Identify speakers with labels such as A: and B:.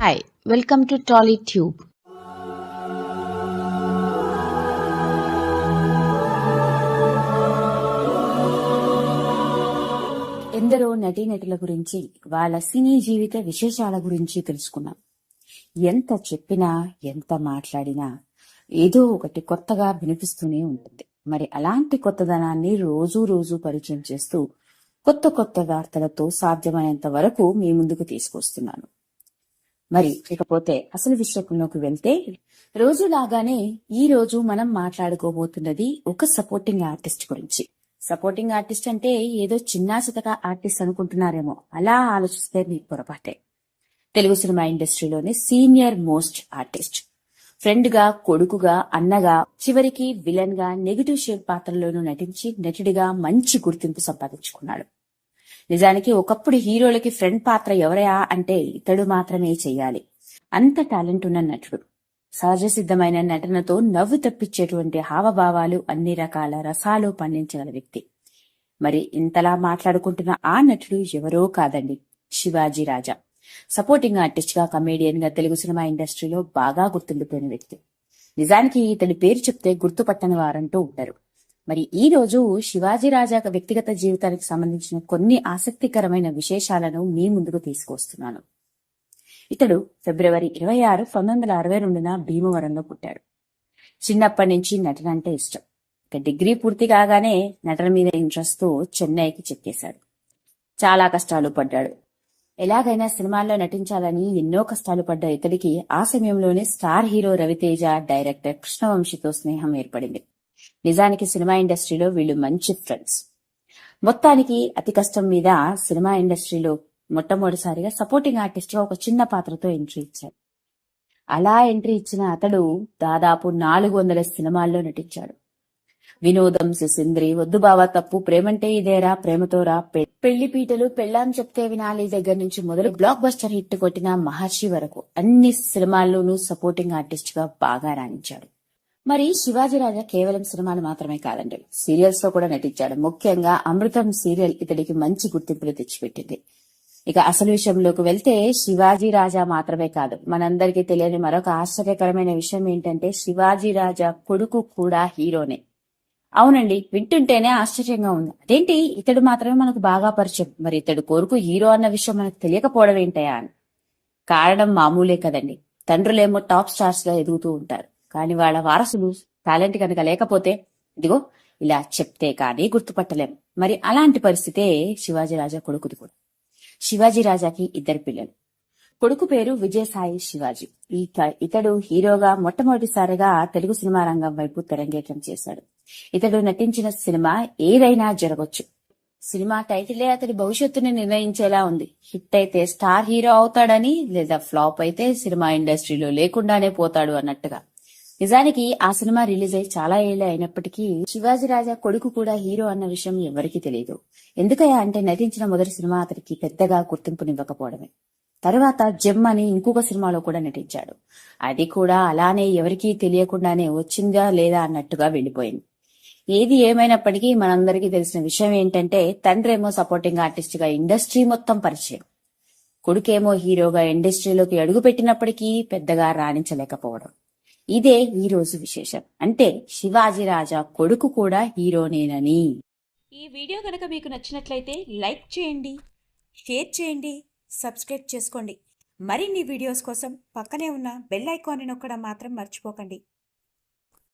A: Hi, welcome to TollyTube.
B: ఎందరో నటీనటుల గురించి వాళ్ళ సినీ జీవిత విశేషాల గురించి తెలుసుకున్నాం. ఎంత చెప్పినా ఎంత మాట్లాడినా ఏదో ఒకటి కొత్తగా వినిపిస్తూనే ఉంటుంది. మరి అలాంటి కొత్తదనాన్ని రోజు రోజు పరిచయం చేస్తూ కొత్త కొత్త వార్తలతో సాధ్యమైనంత వరకు మీ ముందుకు తీసుకొస్తున్నాను. మరి ఇకపోతే అసలు విషయంలోకి వెళ్తే, రోజులాగానే ఈ రోజు మనం మాట్లాడుకోబోతున్నది ఒక సపోర్టింగ్ ఆర్టిస్ట్ గురించి. సపోర్టింగ్ ఆర్టిస్ట్ అంటే ఏదో చిన్నా చితక ఆర్టిస్ట్ అనుకుంటున్నారేమో. అలా ఆలోచిస్తే మీకు పొరపాటే. తెలుగు సినిమా ఇండస్ట్రీలోనే సీనియర్ మోస్ట్ ఆర్టిస్ట్. ఫ్రెండ్ గా, కొడుకుగా, అన్నగా, చివరికి విలన్ గా, నెగిటివ్ షేడ్ పాత్రలోనూ నటించి నటుడిగా మంచి గుర్తింపు సంపాదించుకున్నాడు. నిజానికి ఒకప్పుడు హీరోలకి ఫ్రెండ్ పాత్ర ఎవరయా అంటే ఇతడు మాత్రమే చెయ్యాలి. అంత టాలెంట్ ఉన్న నటుడు. సహజ సిద్ధమైన నటనతో నవ్వు తప్పించేటువంటి హావభావాలు, అన్ని రకాల రసాలు పండించగల వ్యక్తి. మరి ఇంతలా మాట్లాడుకుంటున్న ఆ నటుడు ఎవరో కాదండి, శివాజీ రాజా. సపోర్టింగ్ ఆర్టిస్ట్ గా, కమేడియన్ గా తెలుగు సినిమా ఇండస్ట్రీలో బాగా గుర్తుండిపోయిన వ్యక్తి. నిజానికి ఇతడి పేరు చెప్తే గుర్తుపట్టని వారంటూ ఉంటారు. మరి ఈ రోజు శివాజీ రాజా వ్యక్తిగత జీవితానికి సంబంధించిన కొన్ని ఆసక్తికరమైన విశేషాలను మీ ముందుకు తీసుకొస్తున్నాను. ఇతడు ఫిబ్రవరి 26, 1962న భీమవరంలో పుట్టాడు. చిన్నప్పటి నుంచి నటన అంటే ఇష్టం. ఇక డిగ్రీ పూర్తి కాగానే నటన మీద ఇంట్రెస్ట్ తో చెన్నైకి చెక్కేశాడు. చాలా కష్టాలు పడ్డాడు. ఎలాగైనా సినిమాల్లో నటించాలని ఎన్నో కష్టాలు పడ్డ ఇతడికి ఆ సమయంలోనే స్టార్ హీరో రవితేజ, డైరెక్టర్ కృష్ణవంశీతో స్నేహం ఏర్పడింది. నిజానికి సినిమా ఇండస్ట్రీలో వీళ్ళు మంచి ఫ్రెండ్స్. మొత్తానికి అతి కష్టం మీద సినిమా ఇండస్ట్రీలో మొట్టమొదటిసారిగా సపోర్టింగ్ ఆర్టిస్ట్ గా ఒక చిన్న పాత్రతో ఎంట్రీ ఇచ్చాడు. అలా ఎంట్రీ ఇచ్చిన అతడు దాదాపు 400 సినిమాల్లో నటించాడు. వినోదం, సుసింద్రి, వద్దు బావా తప్పు, ప్రేమంటే ఇదేరా, ప్రేమతోరా, పెళ్లి పీటలు, పెళ్ళాం చెప్తే వినాలి దగ్గర నుంచి మొదలు బ్లాక్ బస్టర్ హిట్ కొట్టిన మహర్షి వరకు అన్ని సినిమాల్లోనూ సపోర్టింగ్ ఆర్టిస్ట్ గా బాగా రాణించాడు. మరి శివాజీ రాజా కేవలం సినిమాలు మాత్రమే కాదండి, సీరియల్స్ లో కూడా నటించాడు. ముఖ్యంగా అమృతం సీరియల్ ఇతడికి మంచి గుర్తింపులు తెచ్చిపెట్టింది. ఇక అసలు విషయంలోకి వెళ్తే శివాజీ రాజా మాత్రమే కాదు, మనందరికీ తెలియని మరొక ఆశ్చర్యకరమైన విషయం ఏంటంటే శివాజీ రాజా కొడుకు కూడా హీరోనే. అవునండి, వింటుంటేనే ఆశ్చర్యంగా ఉంది. అదేంటి ఇతడు మాత్రమే మనకు బాగా పరిచయం, మరి ఇతడు కొడుకు హీరో అన్న విషయం మనకు తెలియకపోవడం ఏంటయా అని. కారణం మామూలే కదండి. తండ్రులేమో టాప్ స్టార్స్ గా ఎదుగుతూ ఉంటారు, కానీ వాళ్ళ వారసులు టాలెంట్ కనుక లేకపోతే ఇదిగో ఇలా చెప్తే కానీ గుర్తుపట్టలేం. మరి అలాంటి పరిస్థితే శివాజీ రాజా కొడుకుది కూడా. శివాజీ రాజాకి 2 పిల్లలు. కొడుకు పేరు విజయసాయి శివాజీ. ఇతడు హీరోగా మొట్టమొదటిసారిగా తెలుగు సినిమా రంగం వైపు తెరంగేట్రం చేశాడు. ఇతడు నటించిన సినిమా ఏదైనా జరగొచ్చు. సినిమా టైటిలే అతడి భవిష్యత్తుని నిర్ణయించేలా ఉంది. హిట్ అయితే స్టార్ హీరో అవుతాడని, లేదా ఫ్లాప్ అయితే సినిమా ఇండస్ట్రీలో లేకుండానే పోతాడు అన్నట్టుగా. నిజానికి ఆ సినిమా రిలీజ్ అయి చాలా ఏళ్లే అయినప్పటికీ శివాజీ రాజా కొడుకు కూడా హీరో అన్న విషయం ఎవరికీ తెలియదు. ఎందుకయ్యా అంటే నటించిన మొదటి సినిమా అతనికి పెద్దగా గుర్తింపునివ్వకపోవడమే. తర్వాత జెమ్ అని ఇంకొక సినిమాలో కూడా నటించాడు. అది కూడా అలానే ఎవరికీ తెలియకుండానే వచ్చిందా లేదా అన్నట్టుగా వెళ్లిపోయింది. ఏది ఏమైనప్పటికీ మనందరికీ తెలిసిన విషయం ఏంటంటే తండ్రేమో సపోర్టింగ్ ఆర్టిస్ట్ గా ఇండస్ట్రీ మొత్తం పరిచయం, కొడుకేమో హీరోగా ఇండస్ట్రీలోకి అడుగు పెట్టినప్పటికీ పెద్దగా రాణించలేకపోవడం. ఇదే ఈ రోజు విశేషం. అంటే శివాజీ రాజా కొడుకు కూడా హీరోనేనని.
C: ఈ వీడియో కనుక మీకు నచ్చినట్లయితే లైక్ చేయండి, షేర్ చేయండి, సబ్స్క్రైబ్ చేసుకోండి. మరిన్ని వీడియోస్ కోసం పక్కనే ఉన్న బెల్ ఐకాన్ని నొక్కడం మాత్రం మర్చిపోకండి.